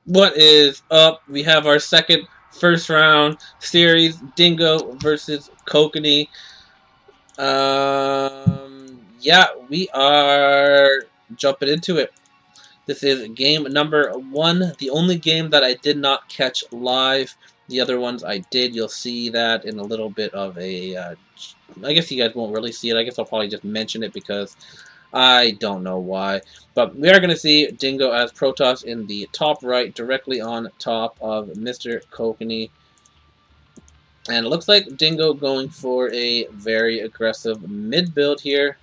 What is up? We have our second first round series, Dingo versus Kokanee. Yeah, we are jumping into it. This is game number 1, the only game that I did not catch live. The other ones I did. You'll see that in a little bit of a... I guess you guys won't really see it. I guess I'll probably just mention it because I don't know why. But we are going to see Dingo as Protoss in the top right, directly on top of Mr. Kokanee. And it looks like Dingo going for a very aggressive mid build here.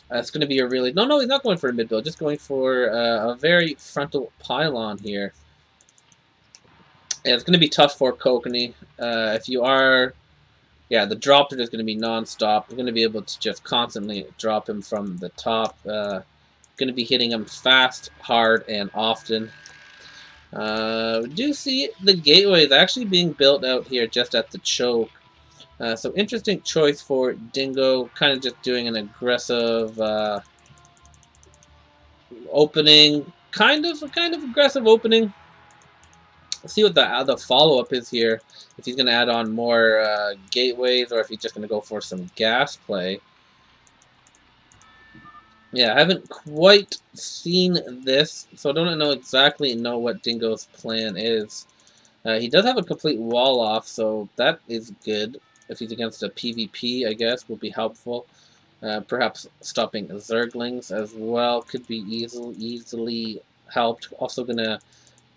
It's going to be a really... No, he's not going for a mid build. Just going for a very frontal pylon here. Yeah, it's going to be tough for Kokanee. If you are... Yeah, the drop is going to be non-stop. You're going to be able to just constantly drop him from the top. Going to be hitting him fast, hard, and often. We do see the gateways actually being built out here just at the choke. So interesting choice for Dingo, kind of just doing an aggressive opening, kind of aggressive opening. Let's see what the follow-up is here. If he's going to add on more gateways or if he's just going to go for some gas play. Yeah, I haven't quite seen this, so I don't exactly know what Dingo's plan is. He does have a complete wall off, so that is good. If he's against a PvP, I guess, will be helpful. Perhaps stopping Zerglings as well could be easily helped. Also gonna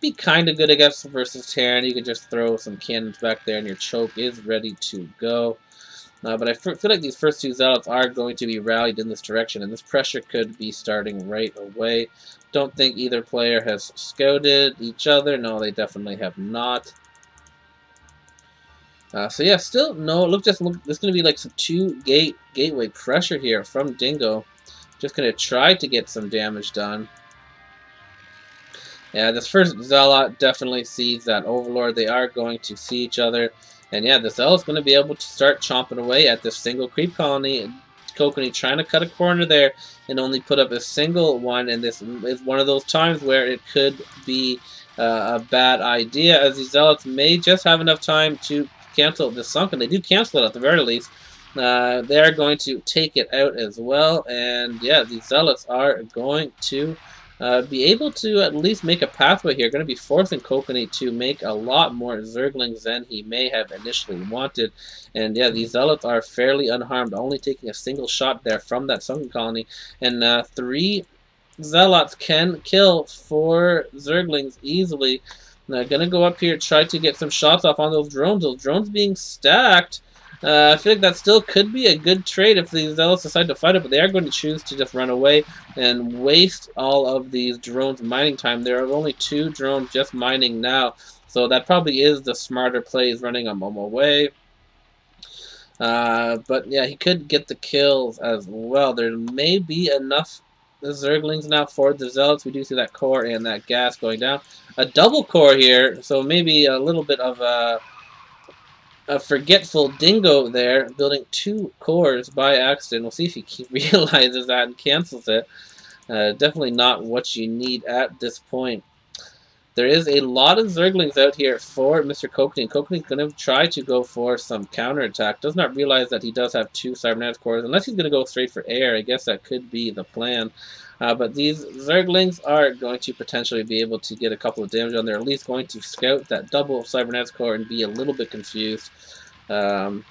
be kind of good, I guess, versus Terran. You could just throw some cannons back there and your choke is ready to go. But I feel like these first two Zealots are going to be rallied in this direction, and this pressure could be starting right away. Don't think either player has scouted each other. No, they definitely have not. So yeah, still no. There's going to be like some gateway pressure here from Dingo. Just going to try to get some damage done. Yeah, this first Zealot definitely sees that Overlord. They are going to see each other. And yeah, the Zealot's going to be able to start chomping away at this single creep colony. Kokanee trying to cut a corner there and only put up a single one. And this is one of those times where it could be a bad idea, as these Zealots may just have enough time to cancel the Sunken. They do cancel it at the very least. They are going to take it out as well. And yeah, these Zealots are going to be able to at least make a pathway here. Going to be forcing Kokanee to make a lot more Zerglings than he may have initially wanted. And yeah, these Zealots are fairly unharmed, only taking a single shot there from that Sunken Colony. And 3 Zealots can kill 4 Zerglings easily. Gonna go up here, try to get some shots off on those drones. Those drones being stacked. I feel like that still could be a good trade if the Zealots decide to fight it, but they are going to choose to just run away and waste all of these drones' mining time. There are only 2 drones just mining now, so that probably is the smarter play, is running them away. But yeah, he could get the kills as well. There may be enough Zerglings now for the Zealots. We do see that core and that gas going down. A double core here, so maybe a little bit of a forgetful Dingo there, building 2 cores by accident. We'll see if he realizes that and cancels it. Definitely not what you need at this point. There is a lot of Zerglings out here for Mr. Kokanee. Kokanee's going to try to go for some counterattack. Does not realize that he does have 2 Cybernetics cores. Unless he's going to go straight for air, I guess that could be the plan. But these Zerglings are going to potentially be able to get a couple of damage on there. At least going to scout that double Cybernetics core and be a little bit confused. 1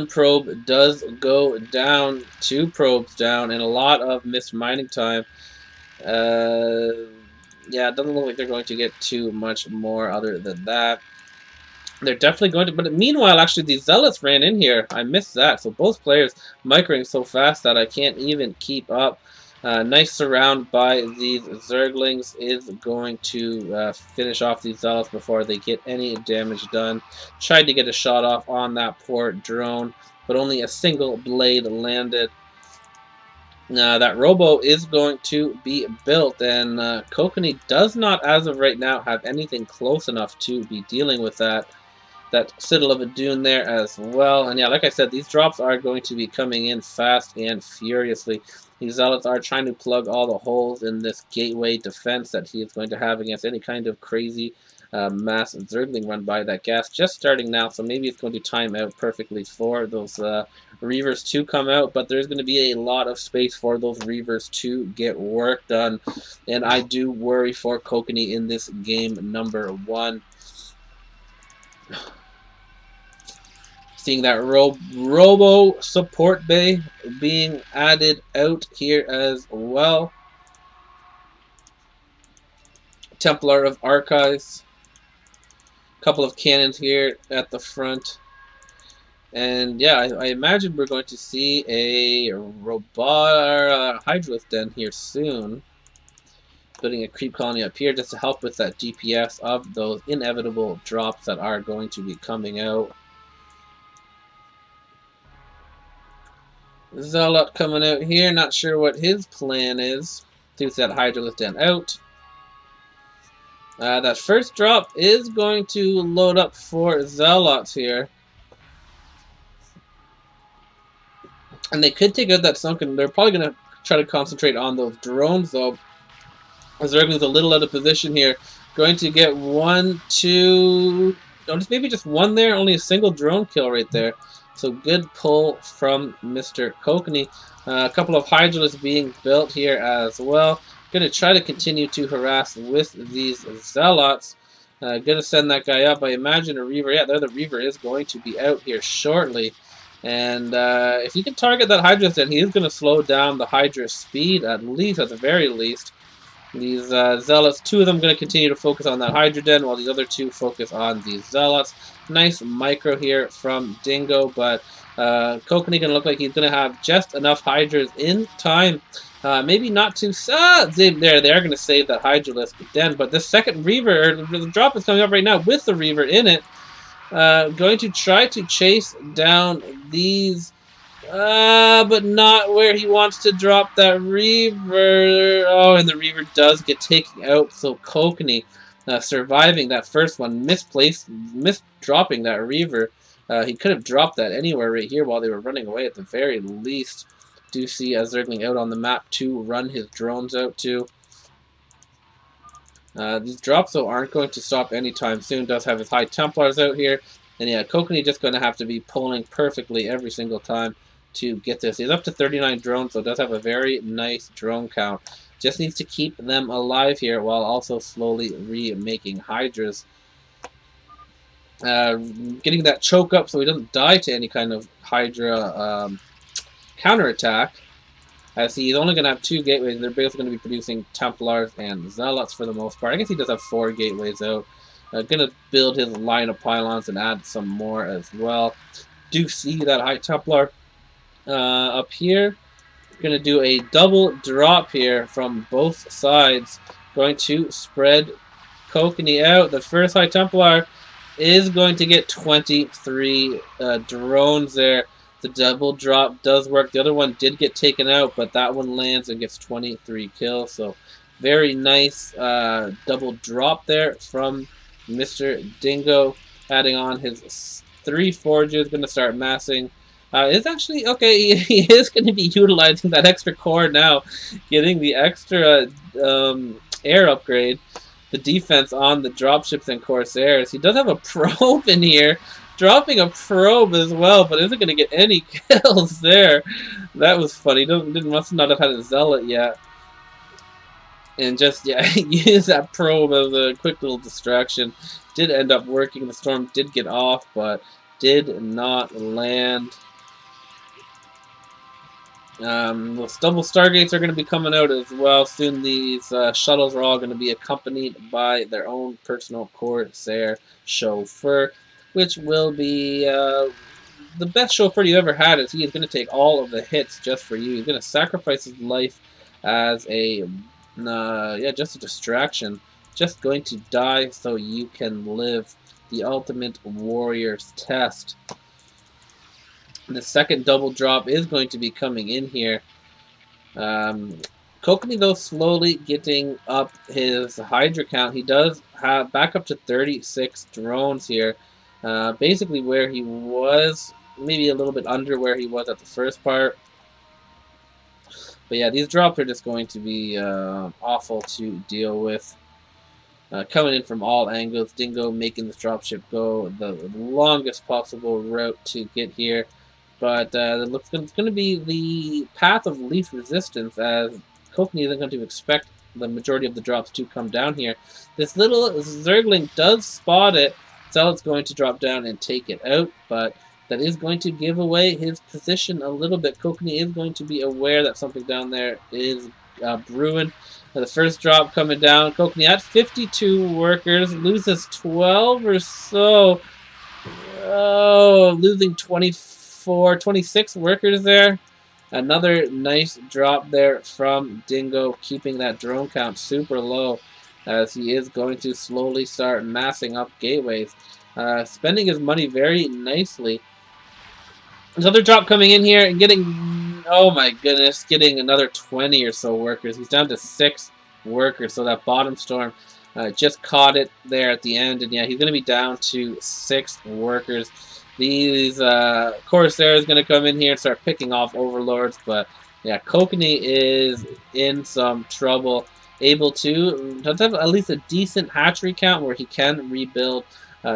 probe does go down, 2 probes down, and a lot of missed mining time. Yeah, it doesn't look like they're going to get too much more other than that. They're definitely going to... But meanwhile, actually, these Zealots ran in here. I missed that. So both players microing so fast that I can't even keep up. Nice surround by these Zerglings is going to finish off these Zealots before they get any damage done. Tried to get a shot off on that poor drone, but only a single blade landed. That Robo is going to be built, and Kokanee does not, as of right now, have anything close enough to be dealing with that. that citadel of a dune there as well. And yeah, like I said, these drops are going to be coming in fast and furiously. These zealots are trying to plug all the holes in this gateway defense that he is going to have against any kind of crazy mass zergling run by. That gas just starting now, so maybe it's going to time out perfectly for those Reavers to come out, but there's going to be a lot of space for those Reavers to get work done, and I do worry for Kokanee in this game number 1. Seeing that Robo support bay being added out here as well. Templar of Archives. Couple of cannons here at the front. And yeah, I imagine we're going to see a robot Hydralisk den here soon. Putting a creep colony up here just to help with that DPS of those inevitable drops that are going to be coming out. Zealot coming out here, not sure what his plan is. Shoots that Hydralisk den out. That first drop is going to load up for Zealots here. And they could take out that Sunken. They're probably going to try to concentrate on those drones, though. As Zergling's a little out of position here. Going to get 1, 2... No, just maybe just 1 there. Only a single drone kill right there. So good pull from Mr. Kokanee. A couple of Hydralisks being built here as well. Going to try to continue to harass with these Zealots. Going to send that guy up. I imagine a Reaver. Yeah, there the Reaver is going to be out here shortly. And if he can target that Hydra, then he is going to slow down the Hydra's speed, at least, at the very least. These Zealots, 2 of them going to continue to focus on that Hydra Den, while these other 2 focus on these Zealots. Nice micro here from Dingo, but Kokanee going to look like he's going to have just enough Hydras in time. Maybe not too... there, they are going to save that Hydralisk Den, but this second Reaver, the drop is coming up right now with the Reaver in it. Going to try to chase down these... but not where he wants to drop that Reaver. Oh, and the Reaver does get taken out. So Kokanee surviving that first one, misdropping that Reaver. He could have dropped that anywhere right here while they were running away at the very least. Do see a Zergling out on the map to run his drones out to. These drops, though, aren't going to stop anytime soon. Does have his High Templars out here. And yeah, Kokanee just going to have to be pulling perfectly every single time to get this. He's up to 39 drones, so does have a very nice drone count. Just needs to keep them alive here while also slowly remaking Hydras. Getting that choke up so he doesn't die to any kind of Hydra counterattack. As he's only going to have 2 gateways. They're basically going to be producing Templars and Zealots for the most part. I guess he does have 4 gateways out. Going to build his line of pylons and add some more as well. Do see that High Templar up here. Going to do a double drop here from both sides. Going to spread Kokanee out. The first High Templar is going to get 23 drones there. The double drop does work. The other one did get taken out, but that one lands and gets 23 kills. So very nice double drop there from Mr. Dingo. Adding on his 3 forges. Going to start massing. It's actually, okay, he is going to be utilizing that extra core now. Getting the extra air upgrade. The defense on the dropships and Corsairs. He does have a probe in here. Dropping a probe as well, but isn't going to get any kills there. That was funny. Must not have had a Zealot yet. And just, yeah, use that probe as a quick little distraction. Did end up working. The storm did get off, but did not land. Those double Stargates are going to be coming out as well. Soon these shuttles are all going to be accompanied by their own personal Corsair chauffeur, which will be the best chauffeur you ever had. Is he is going to take all of the hits just for you. He's going to sacrifice his life as a, just a distraction. Just going to die so you can live. The ultimate warrior's test. The second double drop is going to be coming in here. Kokanee, though, slowly getting up his Hydra count. He does have back up to 36 drones here. Basically where he was, maybe a little bit under where he was at the first part. But yeah, these drops are just going to be awful to deal with. Coming in from all angles, Dingo making this dropship go the longest possible route to get here. But it looks it's going to be the path of least resistance, as Kokanee isn't going to expect the majority of the drops to come down here. This little Zergling does spot it. Zealot's going to drop down and take it out, but that is going to give away his position a little bit. Kokanee is going to be aware that something down there is brewing. The first drop coming down. Kokanee at 52 workers, loses 12 or so. Oh, losing 24, 26 workers there. Another nice drop there from Dingo, keeping that drone count super low, as he is going to slowly start massing up gateways. Spending his money very nicely. Another drop coming in here and getting, oh my goodness, getting another 20 or so workers. He's down to 6 workers, so that bottom storm just caught it there at the end. And yeah, he's going to be down to 6 workers. These Corsairs going to come in here and start picking off overlords, but yeah, Kokanee is in some trouble. Able to have at least a decent hatchery count where he can rebuild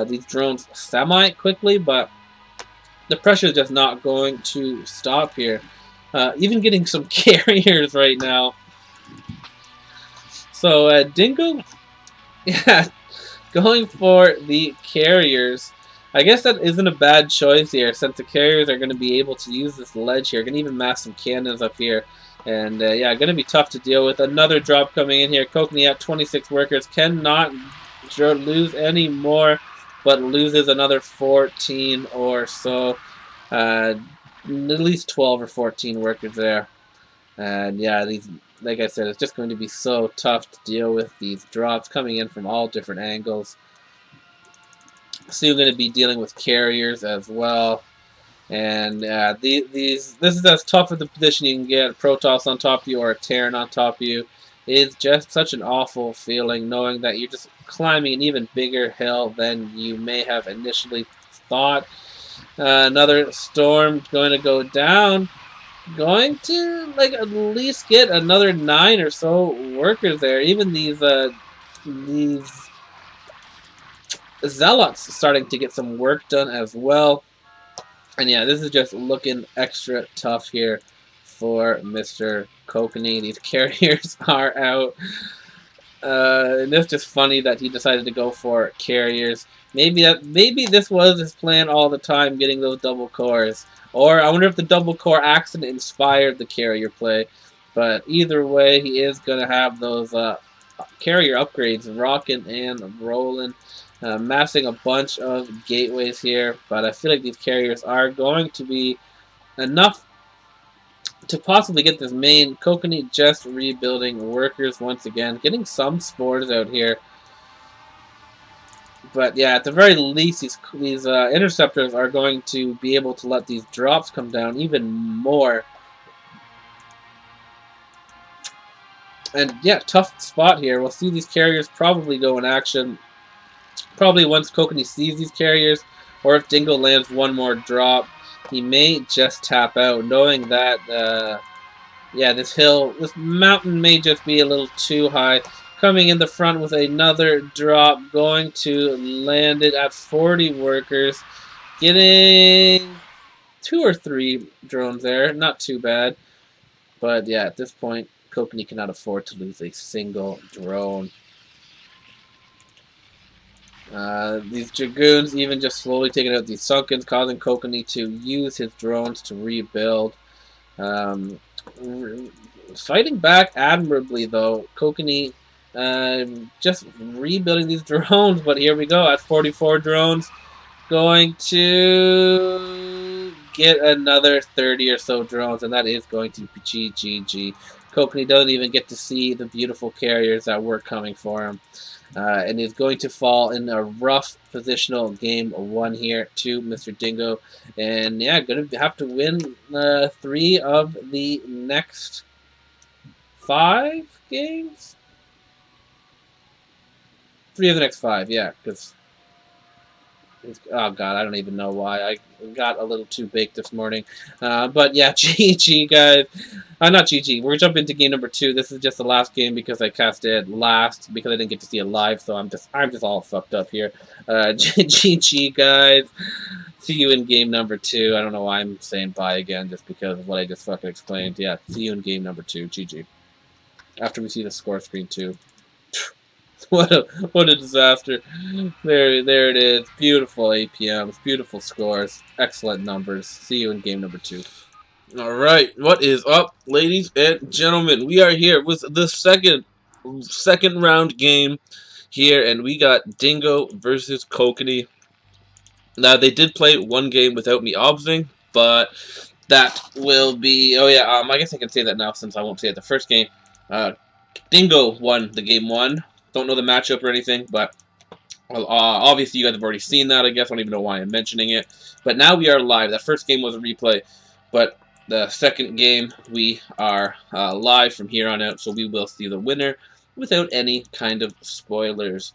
these drones semi-quickly, but the pressure is just not going to stop here. Even getting some carriers right now. So Dingo, yeah, going for the carriers. I guess that isn't a bad choice here, since the carriers are going to be able to use this ledge here. Going to even mass some cannons up here. And yeah, going to be tough to deal with. Another drop coming in here. Kokanee at 26 workers. Cannot lose any more, but loses another 14 or so. At least 12 or 14 workers there. And yeah, these, like I said, it's just going to be so tough to deal with these drops coming in from all different angles. So you're going to be dealing with carriers as well. And this is as tough of the position you can get. A Protoss on top of you or a Terran on top of you is just such an awful feeling, knowing that you're just climbing an even bigger hill than you may have initially thought. Another storm going to go down. Going to like at least get another 9 or so workers there. Even these zealots starting to get some work done as well. And yeah, this is just looking extra tough here for Mr. Kokanee. These carriers are out. And it's just funny that he decided to go for carriers. Maybe this was his plan all the time, getting those double cores. Or I wonder if the double core accident inspired the carrier play. But either way, he is going to have those carrier upgrades rocking and rolling. Massing a bunch of gateways here. But I feel like these carriers are going to be enough to possibly get this main. Kokanee just rebuilding workers once again, getting some spores out here. But yeah, at the very least, these interceptors are going to be able to let these drops come down even more. And yeah, tough spot here. We'll see these carriers probably go in action. Probably once Kokanee sees these carriers, or if Dingo lands one more drop, he may just tap out, knowing that yeah, this mountain may just be a little too high. Coming in the front with another drop, going to land it at 40 workers. Getting 2 or 3 drones there, not too bad. But yeah, at this point, Kokanee cannot afford to lose a single drone. These Dragoons even just slowly taking out these Sunkens, causing Kokanee to use his drones to rebuild. Fighting back admirably, though. Kokanee just rebuilding these drones, but here we go at 44 drones. Going to get another 30 or so drones, and that is going to be GGG. Kokanee doesn't even get to see the beautiful carriers that were coming for him. And is going to fall in a rough positional game 1 here to Mr. Dingo. And yeah, going to have to win 3 of the next 5 games? 3 of the next 5, yeah, because Oh god, I don't even know why. I got a little too baked this morning. But yeah, GG guys. Not GG. We're jumping into game number 2. This is just the last game because I cast it last because I didn't get to see it live, so I'm just all fucked up here. GG guys. See you in game number 2. I don't know why I'm saying bye again, just because of what I just fucking explained. Yeah, see you in game number 2. GG. After we see the score screen too. What a disaster. There it is. Beautiful APMs, beautiful scores, excellent numbers. See you in game number 2. All right, what is up, ladies and gentlemen? We are here with the second round game here, and we got Dingo versus Kokanee. Now they did play one game without me obsing, but that will be. Oh yeah, I guess I can say that now since I won't say it the first game. Dingo won the game 1. Don't know the matchup or anything, but obviously, you guys have already seen that, I guess. I don't even know why I'm mentioning it. But now we are live. That first game was a replay. But the second game, we are live from here on out. So we will see the winner without any kind of spoilers.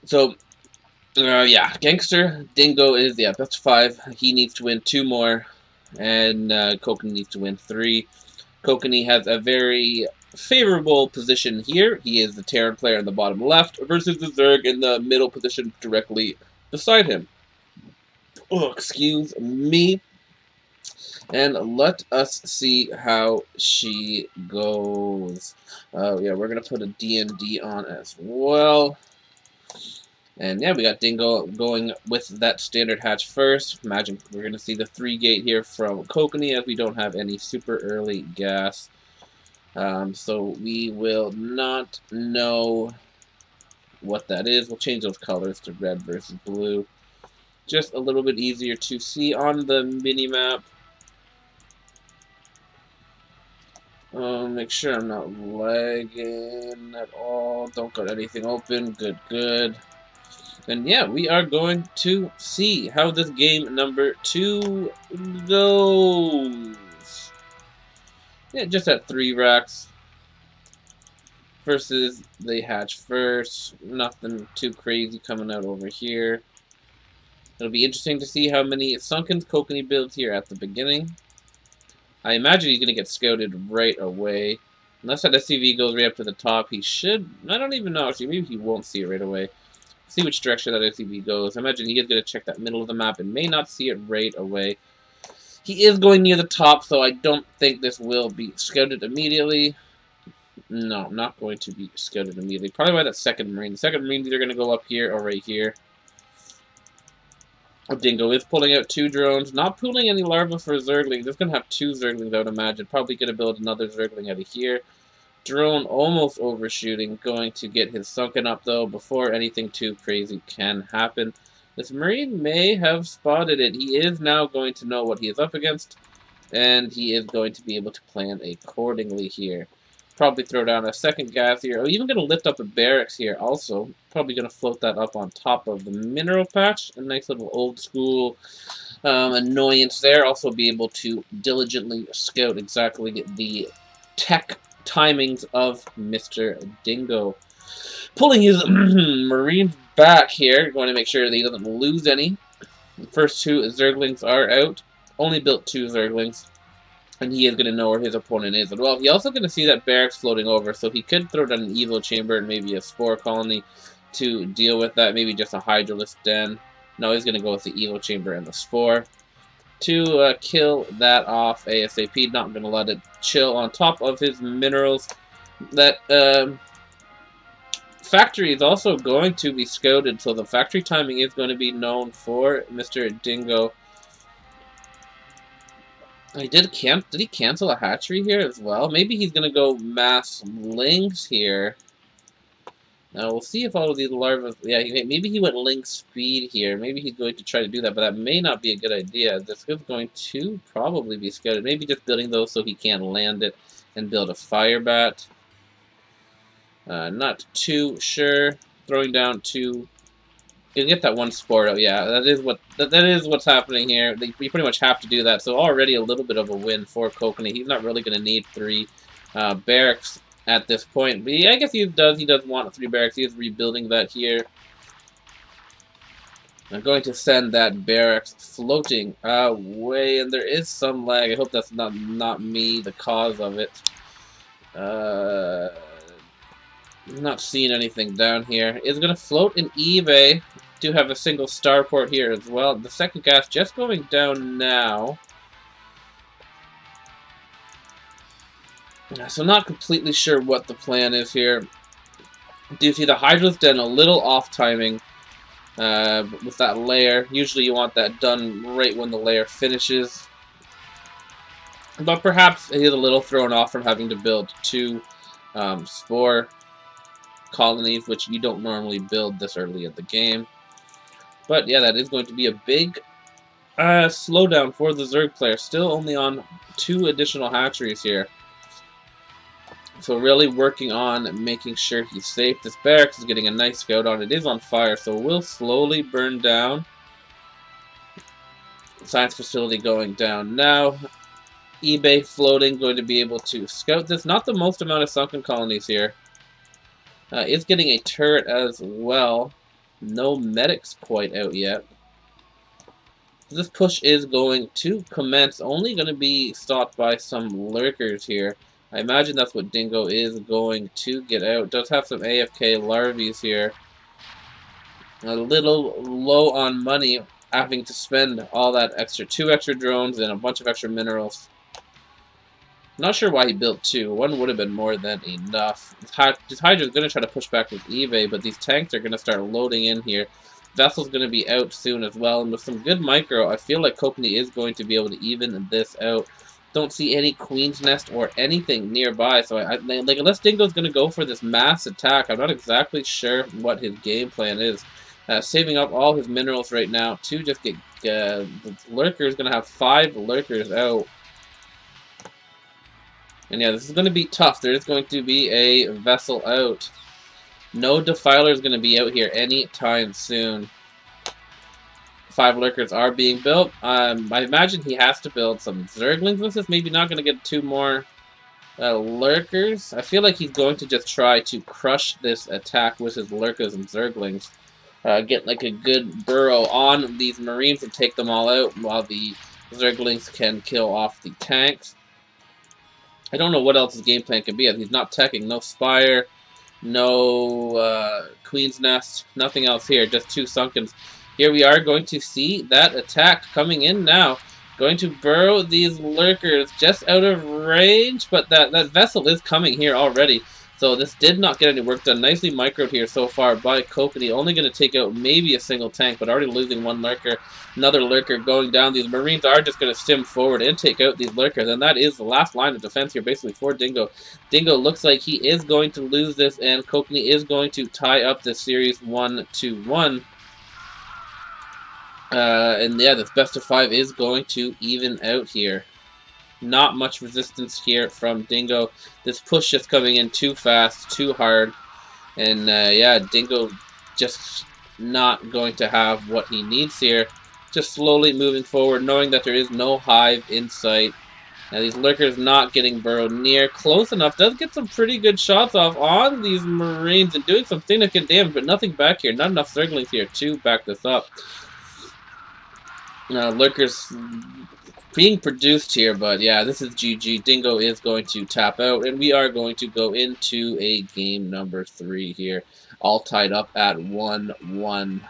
So, yeah. Gangster Dingo is, best of 5. He needs to win 2 more. And Kokanee needs to win 3. Kokanee has a very favorable position here. He is the Terran player in the bottom left versus the Zerg in the middle position directly beside him. Oh, excuse me. And let us see how she goes. Yeah, we're going to put a D&D on as well. And yeah, we got Dingo going with that standard hatch first. Imagine we're going to see the 3-gate here from Kokanee as we don't have any super early gas. So we will not know what that is. We'll change those colors to red versus blue. Just a little bit easier to see on the mini-map. Make sure I'm not lagging at all. Don't got anything open. Good, good. And yeah, we are going to see how this game number 2 goes. Yeah, just at 3 racks. Versus they hatch first. Nothing too crazy coming out over here. It'll be interesting to see how many sunken Kokanee builds here at the beginning. I imagine he's going to get scouted right away. Unless that SCV goes right up to the top, he should. I don't even know. Actually, maybe he won't see it right away. See which direction that SCV goes. I imagine he is going to check that middle of the map and may not see it right away. He is going near the top, so I don't think this will be scouted immediately. No, not going to be scouted immediately. Probably by that second Marine. The second Marine's either going to go up here or right here. Dingo is pulling out 2 drones. Not pulling any larvae for Zergling. Just going to have 2 Zerglings, I would imagine. Probably going to build another Zergling out of here. Drone almost overshooting. Going to get his sunken up, though, before anything too crazy can happen. This Marine may have spotted it. He is now going to know what he is up against. And he is going to be able to plan accordingly here. Probably throw down a second gas here. Oh, even going to lift up a barracks here also. Probably going to float that up on top of the mineral patch. A nice little old school annoyance there. Also be able to diligently scout exactly the tech timings of Mr. Dingo. Pulling his Marines back here. Going to make sure that he doesn't lose any. The first 2 Zerglings are out. Only built 2 Zerglings. And he is going to know where his opponent is as well. He's also going to see that barracks floating over, so he could throw down an Evo Chamber and maybe a Spore Colony to deal with that. Maybe just a Hydralisk Den. No, he's going to go with the Evo Chamber and the Spore to kill that off ASAP. Not going to let it chill on top of his minerals. That factory is also going to be scouted, so the factory timing is going to be known for Mr. Dingo. Did he cancel a hatchery here as well? Maybe he's going to go mass lynx here. Now, we'll see if all of these larvae... Yeah, maybe he went lynx speed here. Maybe he's going to try to do that, but that may not be a good idea. This is going to probably be scouted. Maybe just building those so he can't land it and build a fire bat. Not too sure. Throwing down 2... You get that 1 spore out. Yeah, that is what's happening here. You pretty much have to do that. So already a little bit of a win for Kokanee. He's not really going to need 3 barracks at this point. But I guess he does want 3 barracks. He is rebuilding that here. I'm going to send that barracks floating away, and there is some lag. I hope that's not me, the cause of it. Not seeing anything down here. It's going to float in eBay. Do have a single starport here as well. The second gas just going down now. So not completely sure what the plan is here. Do you see the Hydra's done a little off timing with that layer? Usually you want that done right when the layer finishes. But perhaps he's a little thrown off from having to build 2 spore colonies, which you don't normally build this early in the game. But yeah, that is going to be a big slowdown for the Zerg player. Still only on 2 additional hatcheries here. So really working on making sure he's safe. This barracks is getting a nice scout on. It is on fire, so it will slowly burn down. Science facility going down now. eBay floating, going to be able to scout this. Not the most amount of sunken colonies here. Is getting a turret as well. No medics quite out yet. This push is going to commence. Only going to be stopped by some lurkers here. I imagine that's what Dingo is going to get out. Does have some AFK larvae here. A little low on money, having to spend all that extra 2 extra drones and a bunch of extra minerals. Not sure why he built 2. 1 would have been more than enough. This Hydra's going to try to push back with eBay, but these tanks are going to start loading in here. Vessel's going to be out soon as well, and with some good micro, I feel like Kokanee is going to be able to even this out. Don't see any Queen's Nest or anything nearby, so like unless Dingo's going to go for this mass attack, I'm not exactly sure what his game plan is. Saving up all his minerals right now to just get the Lurker is going to have 5 Lurkers out. And yeah, this is going to be tough. There is going to be a vessel out. No Defiler is going to be out here anytime soon. 5 Lurkers are being built. I imagine he has to build some Zerglings with this. Maybe not going to get 2 more Lurkers. I feel like he's going to just try to crush this attack with his Lurkers and Zerglings. Get like a good burrow on these Marines and take them all out while the Zerglings can kill off the tanks. I don't know what else his game plan can be. He's not teching. No Spire, no Queen's Nest, nothing else here. Just 2 Sunkens. Here we are going to see that attack coming in now. Going to burrow these Lurkers just out of range, but that vessel is coming here already. So this did not get any work done. Nicely microed here so far by Kokanee. Only going to take out maybe a single tank, but already losing 1 Lurker. Another Lurker going down. These Marines are just going to stim forward and take out these Lurkers. And that is the last line of defense here, basically, for Dingo. Dingo looks like he is going to lose this, and Kokanee is going to tie up this series 1-1. And yeah, this best of 5 is going to even out here. Not much resistance here from Dingo. This push just coming in too fast, too hard. And yeah, Dingo just not going to have what he needs here. Just slowly moving forward, knowing that there is no hive in sight. Now these Lurkers not getting burrowed near. Close enough. Does get some pretty good shots off on these Marines and doing some significant damage, but nothing back here. Not enough Zerglings here to back this up. Lurkers being produced here, but yeah, this is GG. Dingo is going to tap out, and we are going to go into a game number 3 here, all tied up at 1-1.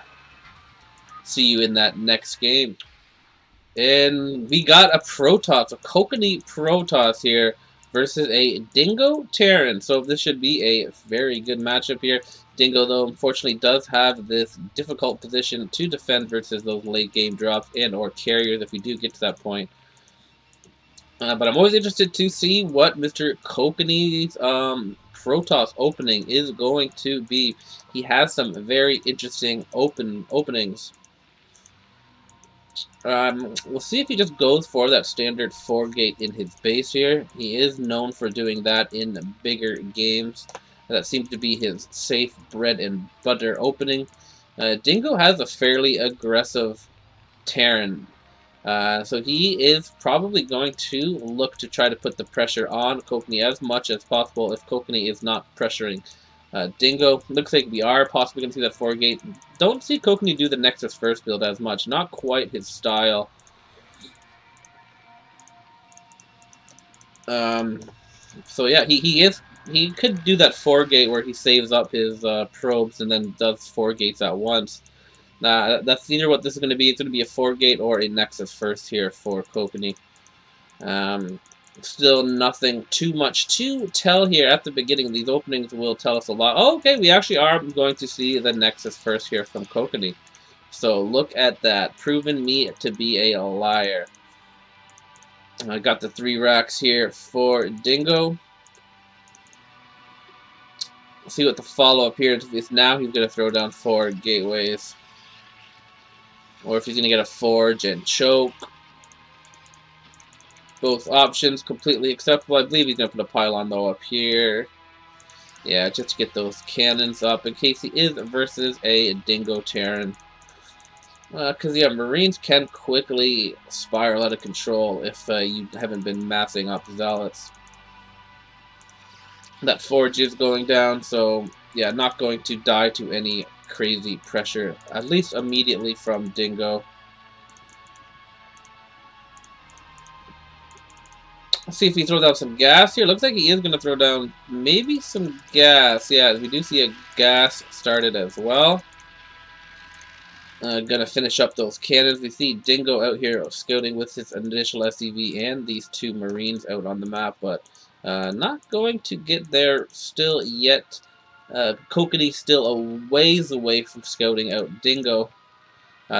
See you in that next game. And we got a Protoss, a Kokanee Protoss here versus a Dingo Terran. So this should be a very good matchup here. Dingo, though, unfortunately does have this difficult position to defend versus those late game drops and or carriers if we do get to that point. But I'm always interested to see what Mr. Kokanee's Protoss opening is going to be. He has some very interesting openings. We'll see if he just goes for that standard 4-gate in his base here. He is known for doing that in bigger games. That seems to be his safe bread and butter opening. Dingo has a fairly aggressive Terran. So he is probably going to look to try to put the pressure on Kokanee as much as possible if Kokanee is not pressuring Dingo, looks like we are possibly going to see that 4-gate. Don't see Kokanee do the Nexus first build as much. Not quite his style. So yeah, he could do that 4-gate where he saves up his probes and then does 4 gates at once. That's either what this is going to be. It's going to be a 4-gate or a Nexus first here for Kokanee. Still nothing too much to tell here at the beginning. These openings will tell us a lot. Oh, okay, we actually are going to see the Nexus first here from Kokanee. So look at that. Proven me to be a liar. I got the 3 racks here for Dingo. See what the follow-up here is. Now he's going to throw down 4 gateways. Or if he's going to get a Forge and Choke. Both options completely acceptable. I believe he's going to put a pylon, though, up here. Yeah, just to get those cannons up in case he is versus a Dingo Terran. Because, yeah, Marines can quickly spiral out of control if you haven't been massing up Zealots. That Forge is going down, so, yeah, not going to die to any crazy pressure, at least immediately from Dingo. Let's see if he throws out some gas here. Looks like he is going to throw down maybe some gas. Yeah, we do see a gas started as well. Gonna finish up those cannons. We see Dingo out here scouting with his initial SCV and these 2 Marines out on the map, but not going to get there still yet. Kokanee still a ways away from scouting out Dingo.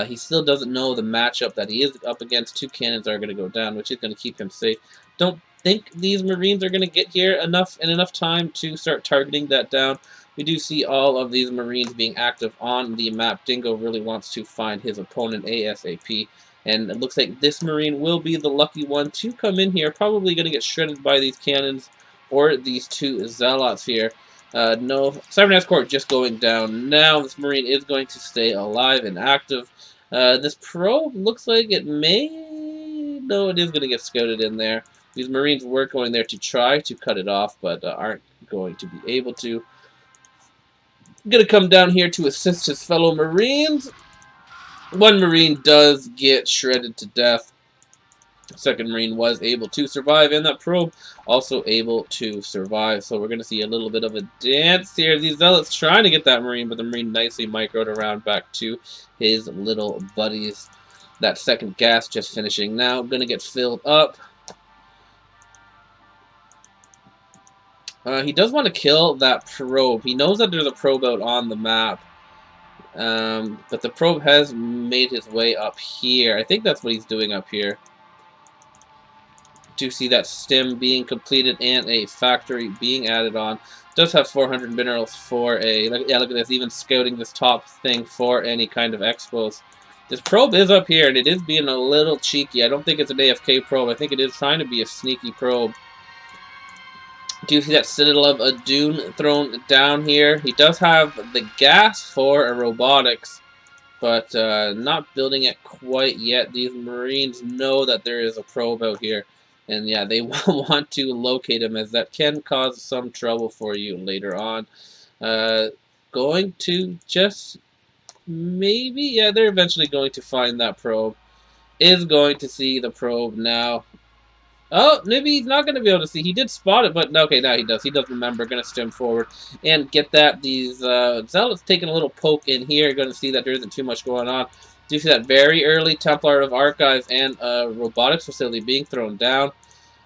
He still doesn't know the matchup that he is up against. 2 cannons are going to go down, which is going to keep him safe. Don't think these Marines are going to get here in enough time to start targeting that down. We do see all of these Marines being active on the map. Dingo really wants to find his opponent ASAP. And it looks like this Marine will be the lucky one to come in here. Probably going to get shredded by these cannons or these 2 Zealots here. No, Cyber Escort just going down now. This Marine is going to stay alive and active. This probe looks like it may... No, it is going to get scouted in there. These Marines were going there to try to cut it off, but aren't going to be able to. Going to come down here to assist his fellow Marines. 1 Marine does get shredded to death. Second Marine was able to survive, and that probe also able to survive. So we're going to see a little bit of a dance here. These Zealots trying to get that Marine, but the Marine nicely microed around back to his little buddies. That second gas just finishing now. Going to get filled up. He does want to kill that probe. He knows that there's a probe out on the map. But the probe has made his way up here. I think that's what he's doing up here. Do see that stim being completed and a factory being added on. Does have 400 minerals for a... Yeah, look at this. Even scouting this top thing for any kind of expos. This probe is up here, and it is being a little cheeky. I don't think it's an AFK probe. I think it is trying to be a sneaky probe. Do you see that Citadel of Adun thrown down here? He does have the gas for a robotics, but not building it quite yet. These Marines know that there is a probe out here, and yeah, they want to locate him, as that can cause some trouble for you later on. Going to just maybe, yeah, they're eventually going to find that probe. Is going to see the probe now. Oh, maybe he's not going to be able to see. He did spot it, but okay, now he does. He does remember. Going to stem forward and get that. These Zealots taking a little poke in here. Going to see that there isn't too much going on. Do you see that very early Templar of Archives and robotics facility being thrown down?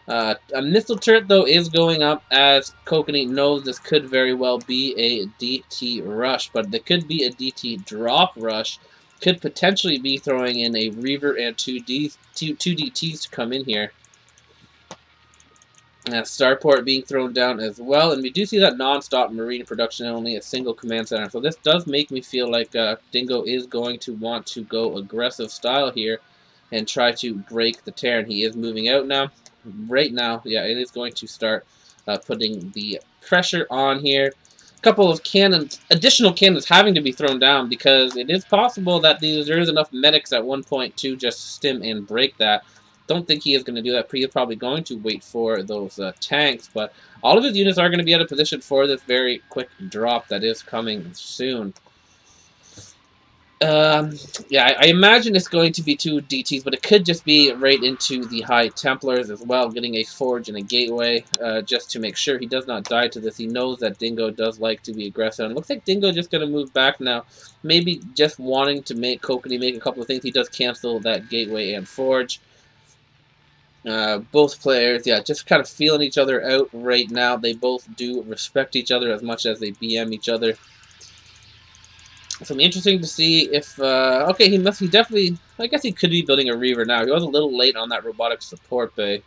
A missile turret, though, is going up, as Kokanee knows this could very well be a DT rush, but there could be a DT drop rush. Could potentially be throwing in a Reaver and 2 DTs to come in here. Starport being thrown down as well, and we do see that non-stop Marine production, only a single command center. So this does make me feel like Dingo is going to want to go aggressive style here and try to break the Terran. He is moving out now. Right now, yeah, it is going to start putting the pressure on here. A couple of cannons, additional cannons having to be thrown down, because it is possible that there is enough medics at one point to just stim and break that. don't think he is going to do that. He is probably going to wait for those tanks, but all of his units are going to be out of position for this very quick drop that is coming soon. Yeah, I imagine it's going to be 2 DTs, but it could just be right into the High Templars as well, getting a Forge and a Gateway, just to make sure he does not die to this. He knows that Dingo does like to be aggressive, and it looks like Dingo just going to move back now, maybe just wanting to make Kokanee make a couple of things. He does cancel that Gateway and Forge. Both players, yeah, just kind of feeling each other out right now. They both do respect each other as much as they BM each other. So it'll be interesting to see if, okay, he definitely, I guess he could be building a Reaver now. He was a little late on that robotic support bay.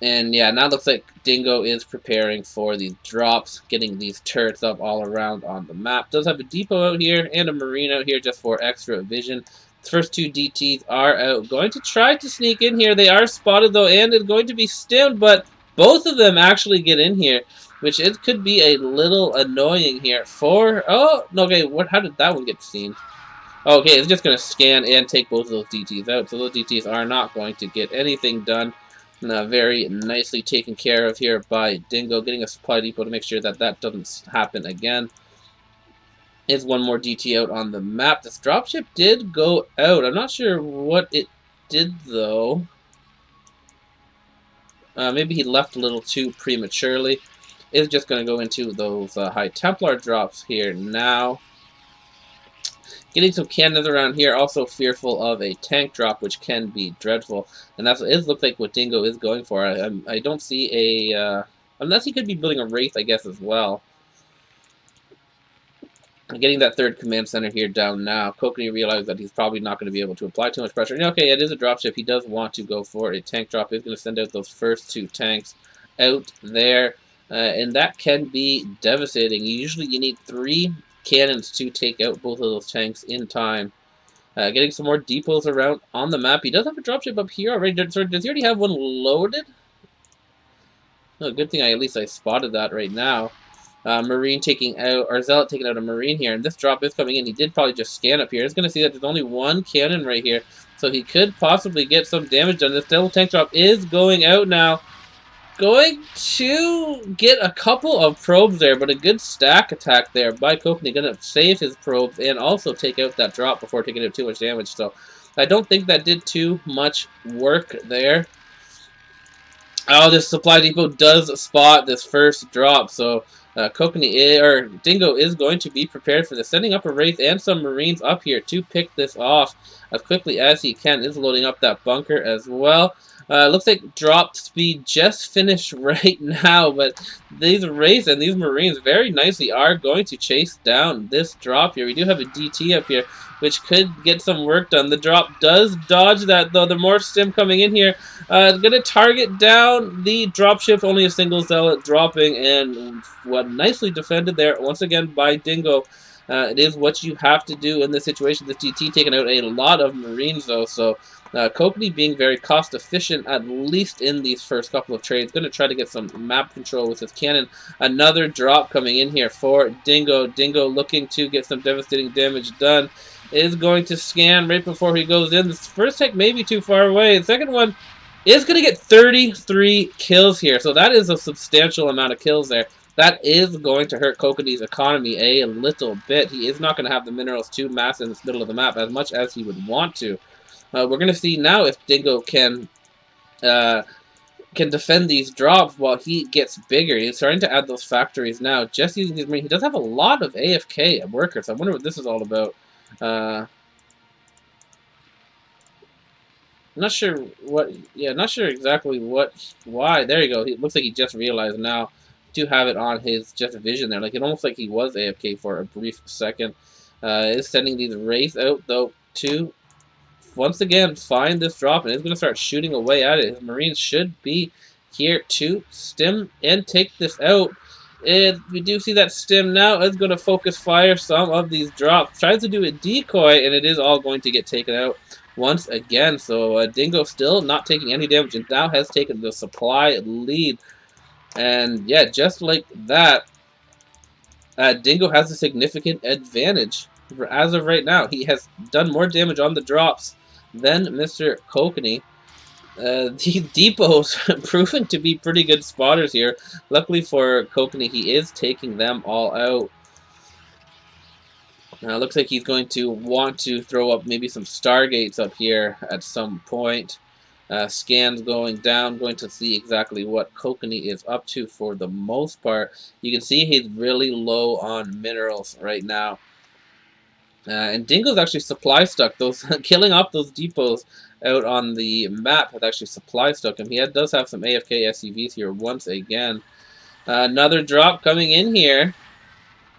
And yeah, now it looks like Dingo is preparing for these drops, getting these turrets up all around on the map. Does have a depot out here and a marine out here just for extra vision. The first 2 DTs are out. Going to try to sneak in here. They are spotted though, and it's going to be stemmed, but both of them actually get in here, which it could be a little annoying here for... Oh, okay, how did that one get seen? Okay, it's just going to scan and take both of those DTs out, so those DTs are not going to get anything done. Very nicely taken care of here by Dingo, getting a supply depot to make sure that that doesn't happen again. Is one more DT out on the map. This dropship did go out. I'm not sure what it did, though. Maybe he left a little too prematurely. Is just going to go into those High Templar drops here now. Getting some cannons around here, also fearful of a tank drop, which can be dreadful. And that's what it looks like what Dingo is going for. I don't see a... unless he could be building a Wraith, I guess, as well. Getting that 3rd command center here down now. Kokanee realizes that he's probably not going to be able to apply too much pressure. And okay, it is a dropship. He does want to go for a tank drop. He's going to send out those first 2 tanks out there. And that can be devastating. Usually you need 3 cannons to take out both of those tanks in time. Getting some more depots around on the map. He does have a dropship up here already. Does he already have one loaded? Oh, good thing at least I spotted that right now. Marine taking out, or Zealot taking out a Marine here, and this drop is coming in. He did probably just scan up here. He's going to see that there's only 1 cannon right here, so he could possibly get some damage done. This double tank drop is going out now. Going to get a couple of probes there, but a good stack attack there by Kokanee. Going to save his probes and also take out that drop before taking out too much damage. So I don't think that did too much work there. Oh, this supply depot does spot this first drop, so Kokanee, or Dingo, is going to be prepared for this. Sending up a Wraith and some Marines up here to pick this off as quickly as he can. Is loading up that bunker as well. Looks like drop speed just finished right now, but these Wraiths and these Marines very nicely are going to chase down this drop here. We do have a DT up here, which could get some work done. The drop does dodge that, though. The more stim coming in here. Going to target down the dropship, only a single Zealot dropping, and what nicely defended there, once again, by Dingo. It is what you have to do in this situation. This DT taking out a lot of Marines, though, so Kokanee being very cost efficient, at least in these first couple of trades. Going to try to get some map control with his cannon. Another drop coming in here for Dingo. Dingo looking to get some devastating damage done. Is going to scan right before he goes in. This first tank may be too far away. The second one is going to get 33 kills here. So that is a substantial amount of kills there. That is going to hurt Kokanee's economy a little bit. He is not going to have the minerals to mass in the middle of the map as much as he would want to. We're going to see now if Dingo can defend these drops while he gets bigger. He's starting to add those factories now. Just using his marine. He does have a lot of AFK workers. I wonder what this is all about. Not sure what. Yeah, not sure exactly why. There you go. It looks like he just realized now. Do have it on his just vision there. Like it almost like he was AFK for a brief second. Is sending these Wraiths out though to once again find this drop, and is going to start shooting away at it. His Marines should be here to stim and take this out. And we do see that stim now is going to focus fire some of these drops. Tries to do a decoy, and it is all going to get taken out once again. So Dingo still not taking any damage, and now has taken the supply lead. And yeah, just like that, Dingo has a significant advantage as of right now. He has done more damage on the drops Then Mr. Kokanee. The Depot's proven to be pretty good spotters here. Luckily for Kokanee, he is taking them all out. Looks like he's going to want to throw up maybe some Stargates up here at some point. Scans going down, going to see exactly what Kokanee is up to for the most part. You can see he's really low on minerals right now. And Dingo's actually supply stuck. Those killing off those depots out on the map had actually supply stuck him. He does have some AFK SCVs here once again. Another drop coming in here.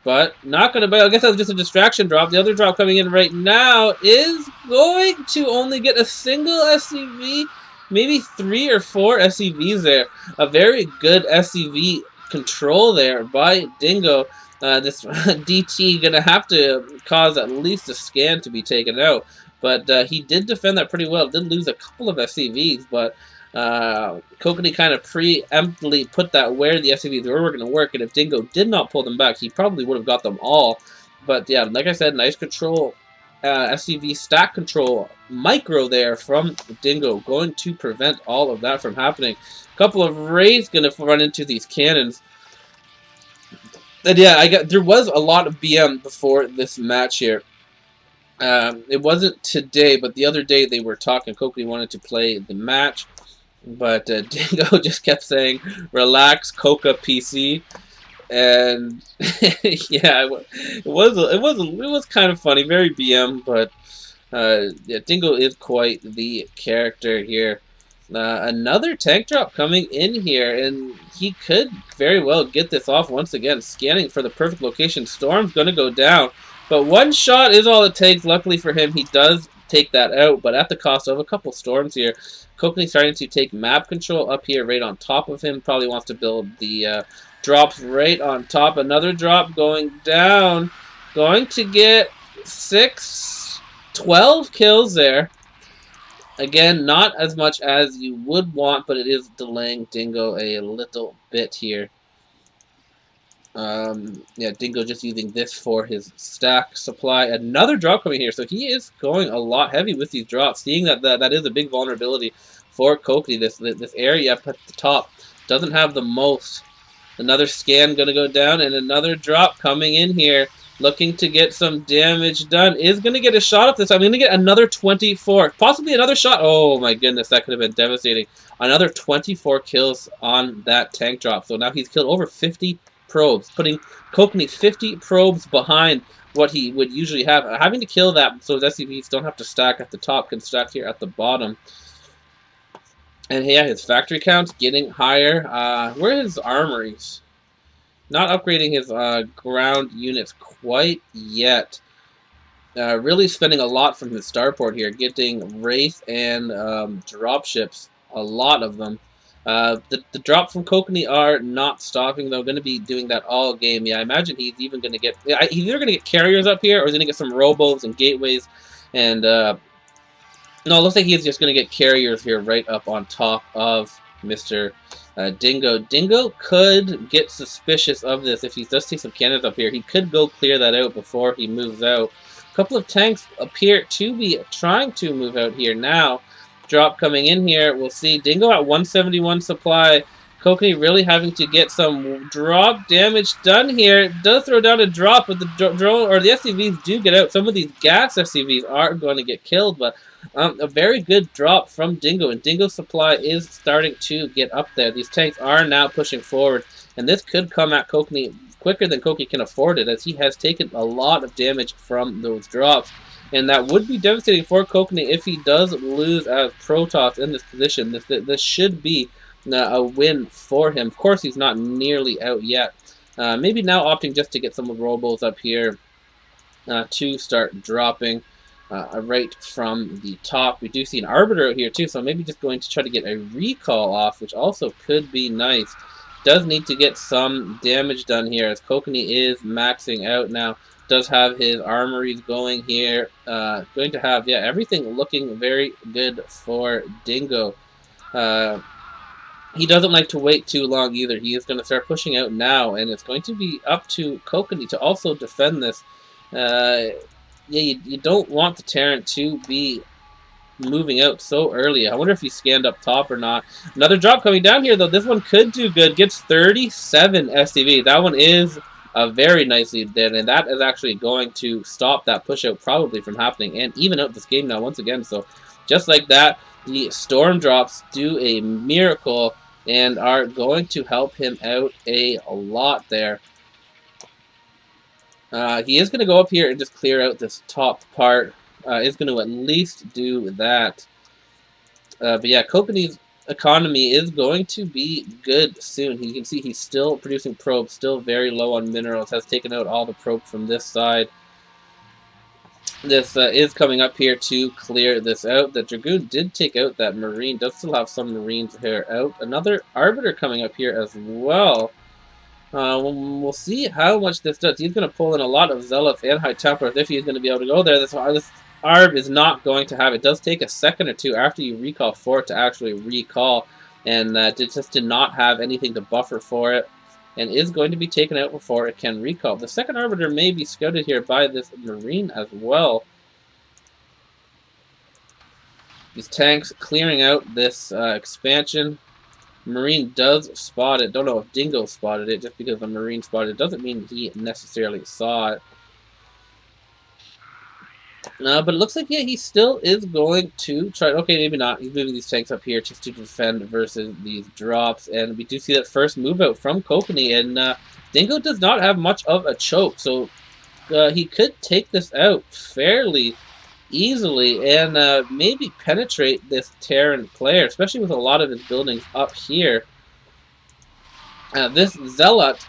But not going to I guess that's just a distraction drop. The other drop coming in right now is going to only get a single SCV. Maybe 3 or 4 SCVs there. A very good SCV control there by Dingo. This DT going to have to cause at least a scan to be taken out. But he did defend that pretty well. Did lose a couple of SCVs, but Kokanee kind of preemptively put that where the SCVs were going to work, and if Dingo did not pull them back, he probably would have got them all. But yeah, like I said, nice control, SCV stack control, micro there from Dingo, going to prevent all of that from happening. A couple of Rays going to run into these cannons. And yeah, there was a lot of BM before this match here. It wasn't today, but the other day they were talking. Kokanee wanted to play the match. But Dingo just kept saying, "Relax, Koka PC," and yeah, it was kind of funny, very BM. But yeah, Dingo is quite the character here. Another tank drop coming in here, and he could very well get this off once again. Scanning for the perfect location. Storm's gonna go down, but one shot is all it takes. Luckily for him, he does take that out, but at the cost of a couple storms here. Kokanee starting to take map control up here right on top of him. Probably wants to build the drops right on top. Another drop going down. Going to get 12 kills there. Again, not as much as you would want, but it is delaying Dingo a little bit here. Yeah, Dingo just using this for his stack supply. Another drop coming here, so he is going a lot heavy with these drops. Seeing that is a big vulnerability for Kokanee. This area up at the top doesn't have the most. Another scan gonna go down, and another drop coming in here, looking to get some damage done. Is gonna get a shot off this. I'm gonna get another 24, possibly another shot. Oh my goodness, that could have been devastating. Another 24 kills on that tank drop. So now he's killed over 50 probes, putting Kokanee 50 probes behind what he would usually have. Having to kill that so his SCVs don't have to stack at the top, can stack here at the bottom. And yeah, his factory count's getting higher. Where are his armories? Not upgrading his ground units quite yet. Really spending a lot from his starport here, getting Wraith and dropships, a lot of them. The drop from Kokanee are not stopping, though. Going to be doing that all game. Yeah, I imagine he's even going to get... he's either going to get carriers up here, or he's going to get some robos and gateways. And, no, it looks like he's just going to get carriers here right up on top of Mr. Dingo. Dingo could get suspicious of this if he does take some cannons up here. He could go clear that out before he moves out. A couple of tanks appear to be trying to move out here now. Drop coming in here. We'll see Dingo at 171 supply. Kokanee really having to get some drop damage done here. It does throw down a drop, but the drone or the SCVs do get out. Some of these gas SCVs are going to get killed, but a very good drop from Dingo, and Dingo's supply is starting to get up there. These tanks are now pushing forward, and this could come at Kokanee quicker than Kokanee can afford it, as he has taken a lot of damage from those drops. And that would be devastating for Kokanee if he does lose as Protoss in this position. This should be a win for him. Of course, he's not nearly out yet. Maybe now opting just to get some of the robos up here to start dropping right from the top. We do see an Arbiter out here too, so maybe just going to try to get a recall off, which also could be nice. Does need to get some damage done here, as Kokanee is maxing out now. Does have his armories going here. Going to have, yeah, everything looking very good for Dingo. He doesn't like to wait too long either. He is going to start pushing out now, and it's going to be up to Kokanee to also defend this. Yeah, you don't want the Terran to be moving out so early. I wonder if he scanned up top or not. Another drop coming down here, though. This one could do good. Gets 37 SCV. That one is very nicely did, and that is actually going to stop that push out probably from happening and even out this game now once again. So just like that, the storm drops do a miracle and are going to help him out a lot there. He is going to go up here and just clear out this top part. Is going to at least do that. But yeah, Kokanee's economy is going to be good soon. You can see he's still producing probes, still very low on minerals, has taken out all the probe from this side. This is coming up here to clear this out. The Dragoon did take out that Marine, does still have some Marines here out. Another Arbiter coming up here as well. We'll see how much this does. He's going to pull in a lot of Zealots and High Templars if he's going to be able to go there. This Arb is not going to have it. It does take a second or two after you recall for it to actually recall, and it just did not have anything to buffer for it, and is going to be taken out before it can recall. The second Arbiter may be scouted here by this Marine as well. These tanks clearing out this expansion. Marine does spot it. Don't know if Dingo spotted it. Just because the Marine spotted it doesn't mean he necessarily saw it. But it looks like, yeah, he still is going to try. Okay, maybe not. He's moving these tanks up here just to defend versus these drops. And we do see that first move out from Kokanee. And Dingo does not have much of a choke. So he could take this out fairly easily and maybe penetrate this Terran player, especially with a lot of his buildings up here. This Zealot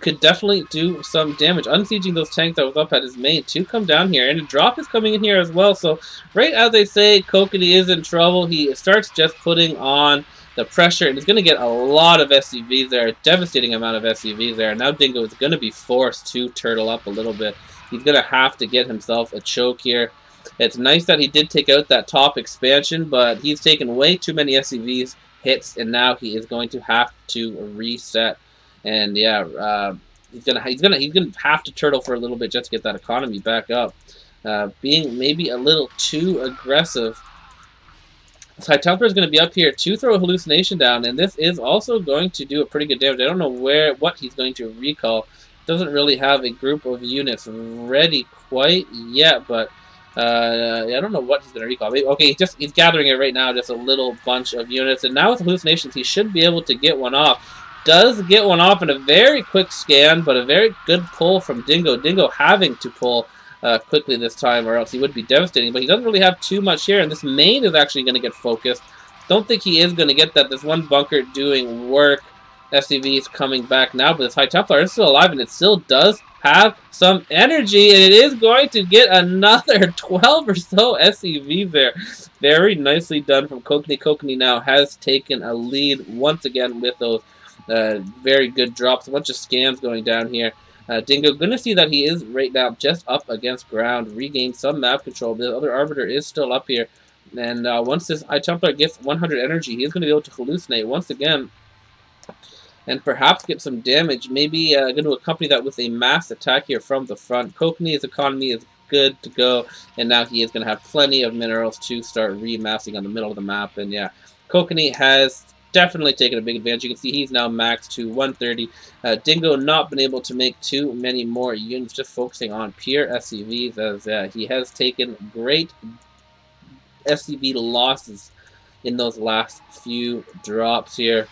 could definitely do some damage, unsieging those tanks that was up at his main to come down here. And a drop is coming in here as well. So right as they say Kokanee is in trouble, he starts just putting on the pressure, and he's going to get a lot of SCVs there, a devastating amount of SCVs there. Now Dingo is going to be forced to turtle up a little bit. He's going to have to get himself a choke here. It's nice that he did take out that top expansion, but he's taken way too many SCVs hits, and now he is going to have to reset. And yeah, he's gonna have to turtle for a little bit just to get that economy back up. Being maybe a little too aggressive. This High Templar is going to be up here to throw a hallucination down, and this is also going to do a pretty good damage. I don't know what he's going to recall. Doesn't really have a group of units ready quite yet, but I don't know what he's going to recall. Maybe, okay, he's gathering it right now, just a little bunch of units, and now with hallucinations, he should be able to get one off. Does get one off in a very quick scan, but a very good pull from Dingo. Dingo having to pull quickly this time, or else he would be devastating. But he doesn't really have too much here, and this main is actually going to get focused. Don't think he is going to get that. This one bunker doing work. SCV is coming back now, but this High Templar is still alive, and it still does have some energy, and it is going to get another 12 or so SCVs there. Very nicely done from Kokanee. Kokanee now has taken a lead once again with those very good drops. A bunch of scams going down here. Dingo going to see that he is right now just up against ground. Regain some map control. The other Arbiter is still up here. And once this High Templar gets 100 energy, he is going to be able to hallucinate once again. And perhaps get some damage. Maybe going to accompany that with a mass attack here from the front. Kokanee's economy is good to go. And now he is going to have plenty of minerals to start remassing on the middle of the map. And yeah, Kokanee has definitely taken a big advantage. You can see he's now maxed to 130. Dingo not been able to make too many more units, just focusing on pure SCVs, as he has taken great SCV losses in those last few drops here.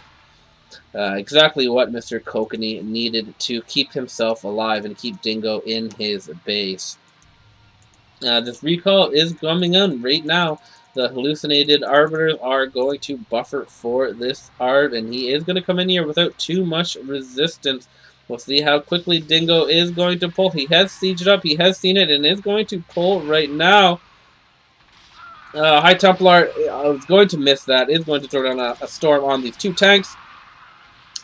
Exactly what Mr. Kokanee needed to keep himself alive and keep Dingo in his base. This recall is coming in right now. The hallucinated Arbiters are going to buffer for this Arb, and he is going to come in here without too much resistance. We'll see how quickly Dingo is going to pull. He has sieged up, he has seen it, and is going to pull right now. High Templar is going to miss that, is going to throw down a storm on these two tanks.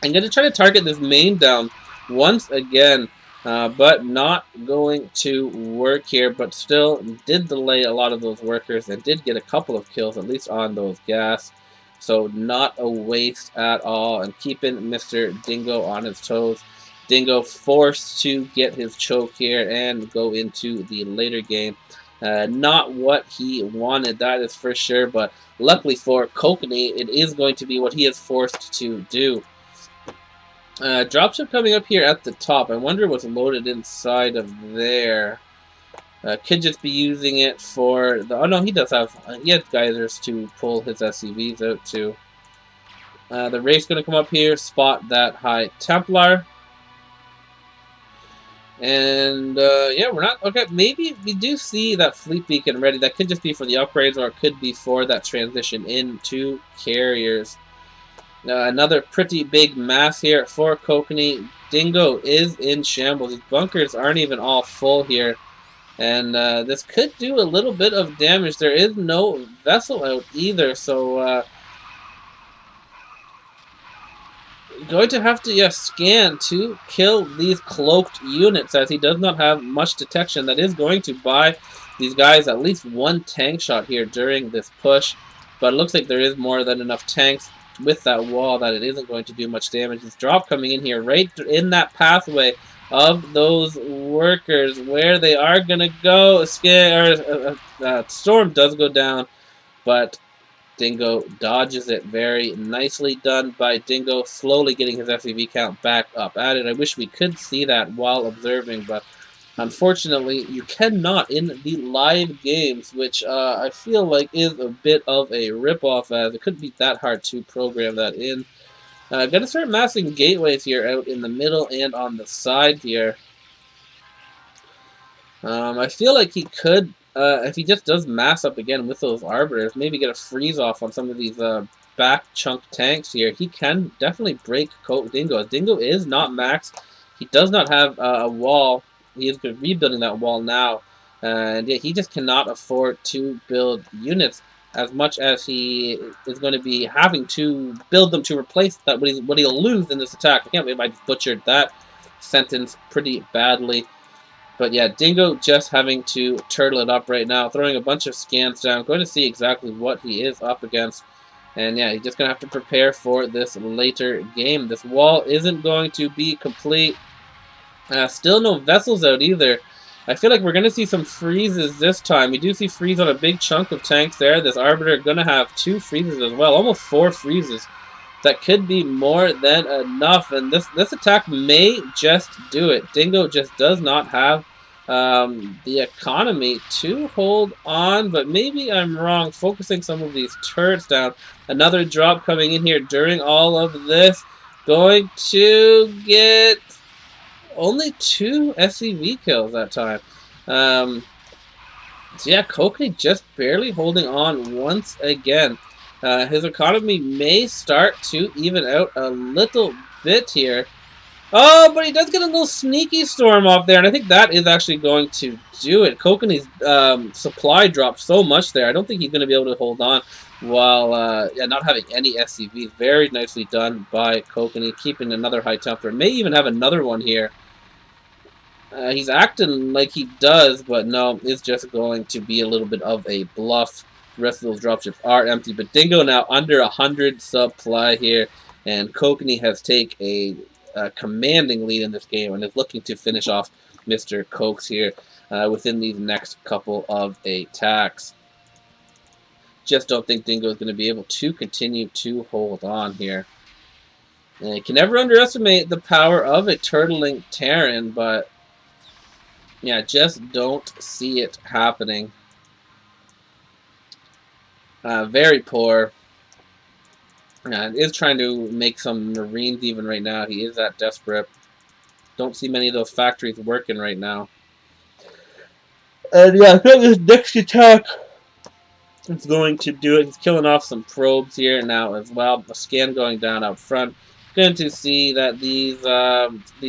I'm going to try to target this main down once again. But not going to work here, but still did delay a lot of those workers and did get a couple of kills, at least on those gas. So not a waste at all, and keeping Mr. Dingo on his toes. Dingo forced to get his choke here and go into the later game. Not what he wanted, that is for sure, but luckily for Kokanee, it is going to be what he is forced to do. Dropship coming up here at the top. I wonder what's loaded inside of there. Could just be using it for the... Oh no, he does have... he has geysers to pull his SCVs out too. The Wraith's going to come up here, spot that High Templar. And, yeah, we're not... Okay, maybe we do see that Fleet Beacon ready. That could just be for the upgrades, or it could be for that transition into carriers. Another pretty big mass here for Kokanee. Dingo is in shambles. His bunkers aren't even all full here. And this could do a little bit of damage. There is no vessel out either, so... going to have to scan to kill these cloaked units, as he does not have much detection. That is going to buy these guys at least one tank shot here during this push, but it looks like there is more than enough tanks with that wall that it isn't going to do much damage. This drop coming in here right in that pathway of those workers where they are going to go. Storm does go down, but Dingo dodges it. Very nicely done by Dingo, slowly getting his FEV count back up at it. I wish we could see that while observing, but unfortunately you cannot in the live games, which I feel like is a bit of a ripoff, as it couldn't be that hard to program that in. Gonna start massing gateways here out in the middle and on the side here. I feel like he could, if he just does mass up again with those Arbiters, maybe get a freeze off on some of these back chunk tanks here. He can definitely break Dingo. Dingo is not maxed. He does not have a wall. He is rebuilding that wall now. And yeah, he just cannot afford to build units as much as he is going to be having to build them to replace that what he'll lose in this attack. I can't believe I just butchered that sentence pretty badly. But yeah, Dingo just having to turtle it up right now, throwing a bunch of scans down, going to see exactly what he is up against. And yeah, he's just going to have to prepare for this later game. This wall isn't going to be complete. Still no vessels out either. I feel like we're going to see some freezes this time. We do see freeze on a big chunk of tanks there. This Arbiter going to have 2 freezes as well, almost 4 freezes. That could be more than enough, and this attack may just do it. Dingo just does not have the economy to hold on, but maybe I'm wrong. Focusing some of these turrets down. Another drop coming in here during all of this. Going to get only 2 SCV kills that time. So yeah, Kokanee just barely holding on once again. His economy may start to even out a little bit here. Oh, but he does get a little sneaky storm off there, and I think that is actually going to do it. Kokanee's supply dropped so much there. I don't think he's going to be able to hold on while not having any SCVs. Very nicely done by Kokanee, keeping another high temper. May even have another one here. He's acting like he does, but no, it's just going to be a little bit of a bluff. The rest of those dropships are empty, but Dingo now under 100 supply here, and Kokanee has taken a commanding lead in this game and is looking to finish off Mr. Cokes here within these next couple of attacks. Just don't think Dingo is going to be able to continue to hold on here. And you can never underestimate the power of a turtling Terran, but yeah, just don't see it happening. Very poor. Is trying to make some Marines even right now. He is that desperate. Don't see many of those factories working right now. And yeah, I think this next attack is going to do it. He's killing off some probes here now as well. A scan going down up front. Going to see that these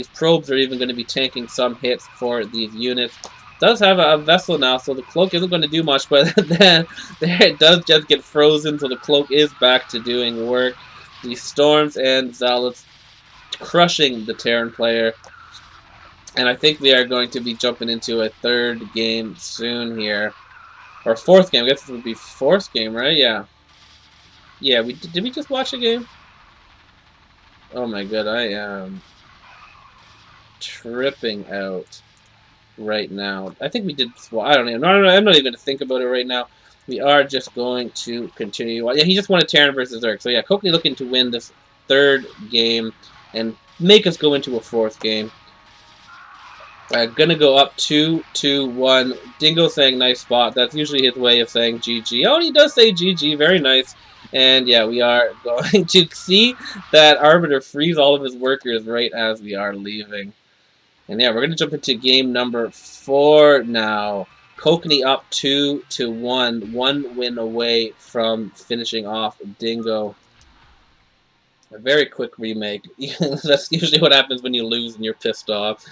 probes are even going to be tanking some hits for these units. Does have a vessel now, so the cloak isn't going to do much, but then there it does just get frozen, so the cloak is back to doing work. The storms and zealots crushing the Terran player, and I think we are going to be jumping into a 3rd game soon here, or 4th game. I guess this would be 4th game, right? Yeah. Yeah. Did we just watch a game? Oh my god, I am tripping out. right now. I think we did. Well, I don't even. I'm not even going to think about it right now. We are just going to continue. Yeah, he just won a Terran versus Zerg. So yeah, Kokanee looking to win this third game and make us go into a fourth game. Gonna go up 2-1. Dingo saying nice spot. That's usually his way of saying GG. Oh, he does say GG. Very nice. And yeah, we are going to see that Arbiter freeze all of his workers right as we are leaving. And yeah, we're going to jump into game number 4 now. Kokanee up 2-1. 1 win away from finishing off Dingo. A very quick remake. That's usually what happens when you lose and you're pissed off.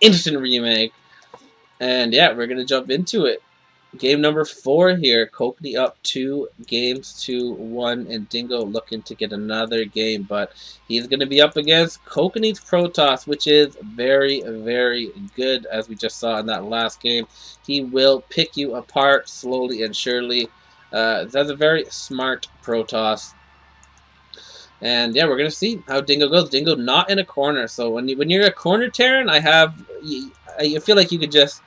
Instant remake. And yeah, we're going to jump into it. Game number 4 here. Kokanee up 2-1, and Dingo looking to get another game, but he's going to be up against Kokanee's Protoss, which is very, very good, as we just saw in that last game. He will pick you apart slowly and surely. That's a very smart Protoss. And yeah, we're gonna see how Dingo goes. Dingo not in a corner, so when you're a corner Terran, I feel like you could just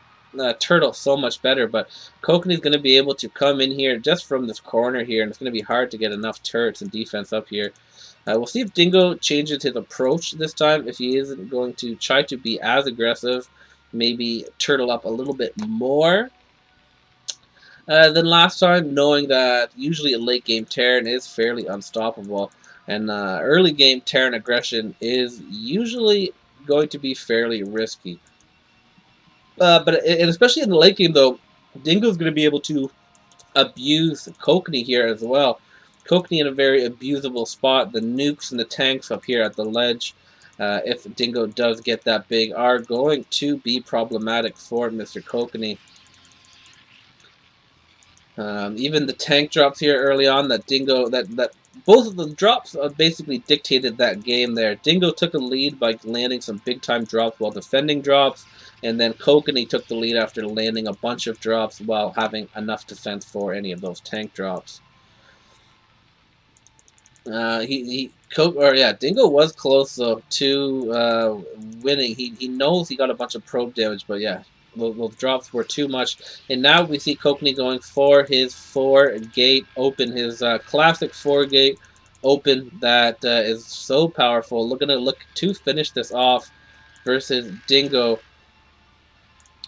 turtle so much better. But Kokanee's gonna be able to come in here just from this corner here, and it's gonna be hard to get enough turrets and defense up here. We'll see if Dingo changes his approach this time. If he isn't going to try to be as aggressive, maybe turtle up a little bit more than last time, knowing that usually a late game Terran is fairly unstoppable. And early game Terran aggression is usually going to be fairly risky. But especially in the late game, though, Dingo's going to be able to abuse Kokanee here as well. Kokanee in a very abusable spot. The nukes and the tanks up here at the ledge, if Dingo does get that big, are going to be problematic for Mr. Kokanee. Even the tank drops here early on that Dingo, that both of the drops basically dictated that game there. Dingo took a lead by landing some big time drops while defending drops, and then Kokanee took the lead after landing a bunch of drops while having enough defense for any of those tank drops. Dingo was close though to winning. He knows he got a bunch of probe damage, but yeah, those drops were too much. And now we see Kokanee going for his 4-gate open, his classic 4-gate open that is so powerful. Looking to look to finish this off versus Dingo.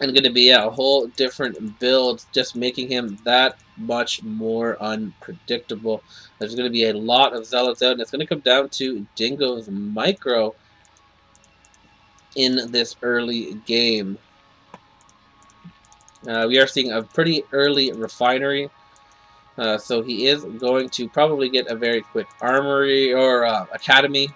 And going to be a whole different build, just making him that much more unpredictable. There's going to be a lot of Zealots out, and it's going to come down to Dingo's micro in this early game. We are seeing a pretty early refinery, so he is going to probably get a very quick armory or academy.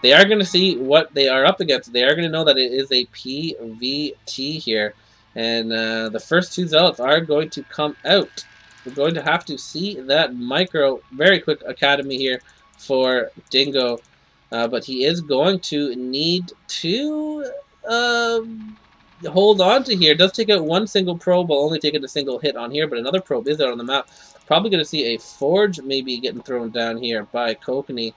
They are going to see what they are up against. They are going to know that it is a PVT here. And the first 2 Zealots are going to come out. We're going to have to see that micro, very quick academy here for Dingo. But he is going to need to hold on to here. It does take out 1 single probe while only taking a single hit on here. But another probe is out on the map. Probably going to see a Forge maybe getting thrown down here by Kokanee.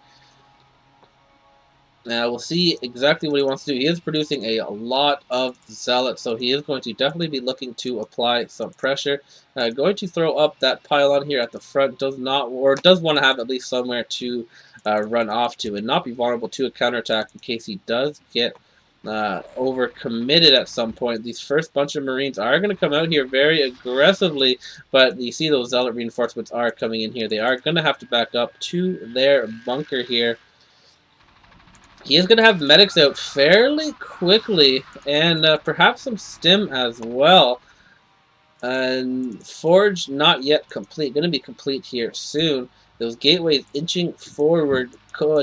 We'll see exactly what he wants to do. He is producing a lot of Zealots, so he is going to definitely be looking to apply some pressure. Going to throw up that pylon here at the front. Does want to have at least somewhere to run off to and not be vulnerable to a counterattack in case he does get overcommitted at some point. These first bunch of Marines are going to come out here very aggressively, but you see those Zealot reinforcements are coming in here. They are going to have to back up to their bunker here. He is going to have medics out fairly quickly, and perhaps some stim as well. And Forge not yet complete. Going to be complete here soon. Those gateways inching forward.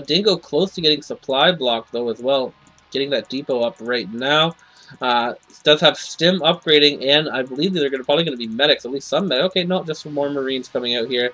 Dingo close to getting supply blocked though as well. Getting that depot up right now. Does have stim upgrading, and I believe they're probably going to be medics. At least some medics. Okay, no, just some more Marines coming out here.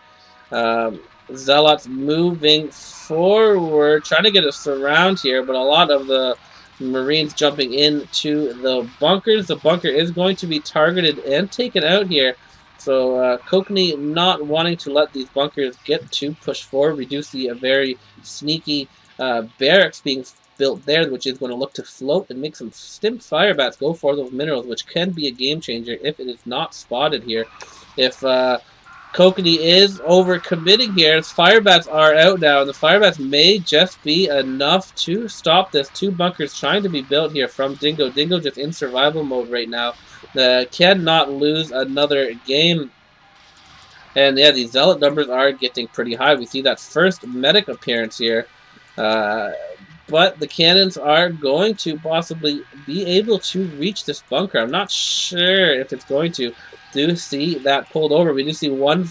Zealots moving forward, trying to get a surround here, but a lot of the Marines jumping into the bunkers. The bunker is going to be targeted and taken out here. So Kokanee not wanting to let these bunkers get to push forward. We do see a very sneaky barracks being built there, which is going to look to float and make some stim fire bats go for those minerals, which can be a game changer if it is not spotted here. If Kokanee is overcommitting here, his fire bats are out now, and the fire bats may just be enough to stop this. 2 bunkers trying to be built here from Dingo. Dingo just in survival mode right now. Cannot lose another game. And yeah, these zealot numbers are getting pretty high. We see that first medic appearance here. Uh, but the cannons are going to possibly be able to reach this bunker. I'm not sure if it's going to. Do see that pulled over. We do see one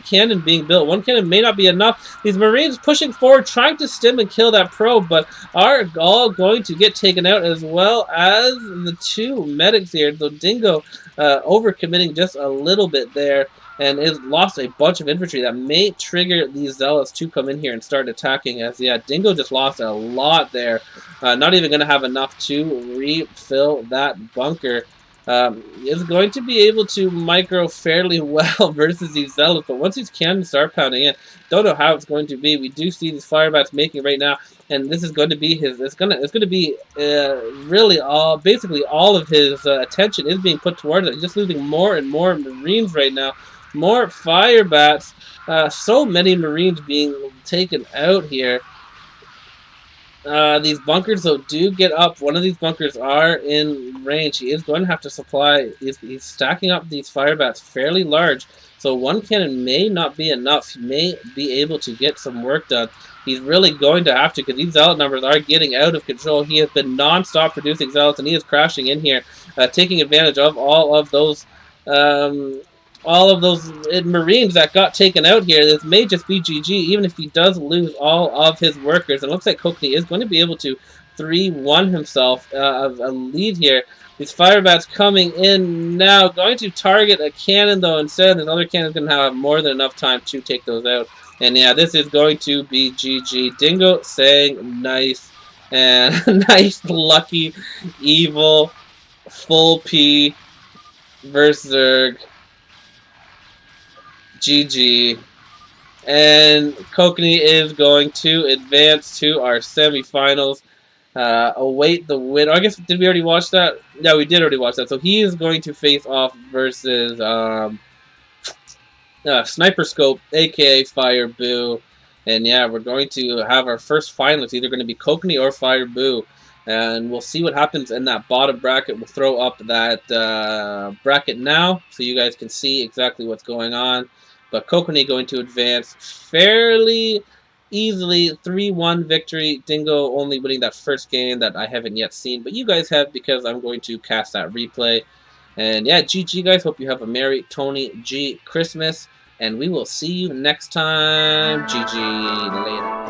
cannon being built. One cannon may not be enough. These Marines pushing forward, trying to stim and kill that probe, but are all going to get taken out, as well as the 2 medics here. So Dingo overcommitting just a little bit there, and has lost a bunch of infantry that may trigger these zealots to come in here and start attacking. As yeah, Dingo just lost a lot there. Not even going to have enough to refill that bunker. Is going to be able to micro fairly well versus these zealots, but once these cannons start pounding in, don't know how it's going to be. We do see these fire bats making right now, and this is going to be his. It's going to be really basically all of his attention is being put towards it. He's just losing more and more Marines right now. More fire bats. So many Marines being taken out here. These bunkers, though, do get up. One of these bunkers are in range. He is going to have to supply. He's stacking up these fire bats fairly large. So one cannon may not be enough. He may be able to get some work done. He's really going to have to, because these zealot numbers are getting out of control. He has been non-stop producing zealots, and he is crashing in here, taking advantage of all of those Marines that got taken out here. This may just be GG, even if he does lose all of his workers. It looks like Kokanee is going to be able to 3-1 himself a lead here. These fire bats coming in now, going to target a cannon, though, instead. This other cannon is going to have more than enough time to take those out. And yeah, this is going to be GG. Dingo saying nice, and nice, lucky, evil, full P versus Zerg. GG. And Kokanee is going to advance to our semifinals. Await the win. I guess, did we already watch that? Yeah, we did already watch that. So he is going to face off versus Sniper Scope, aka Fire Boo. And yeah, we're going to have our first final. It's either going to be Kokanee or Fire Boo. And we'll see what happens in that bottom bracket. We'll throw up that bracket now so you guys can see exactly what's going on. But Kokanee going to advance fairly easily. 3-1 victory. Dingo only winning that first game that I haven't yet seen. But you guys have, because I'm going to cast that replay. And yeah, GG guys. Hope you have a Merry Tony G Christmas. And we will see you next time. GG. Later.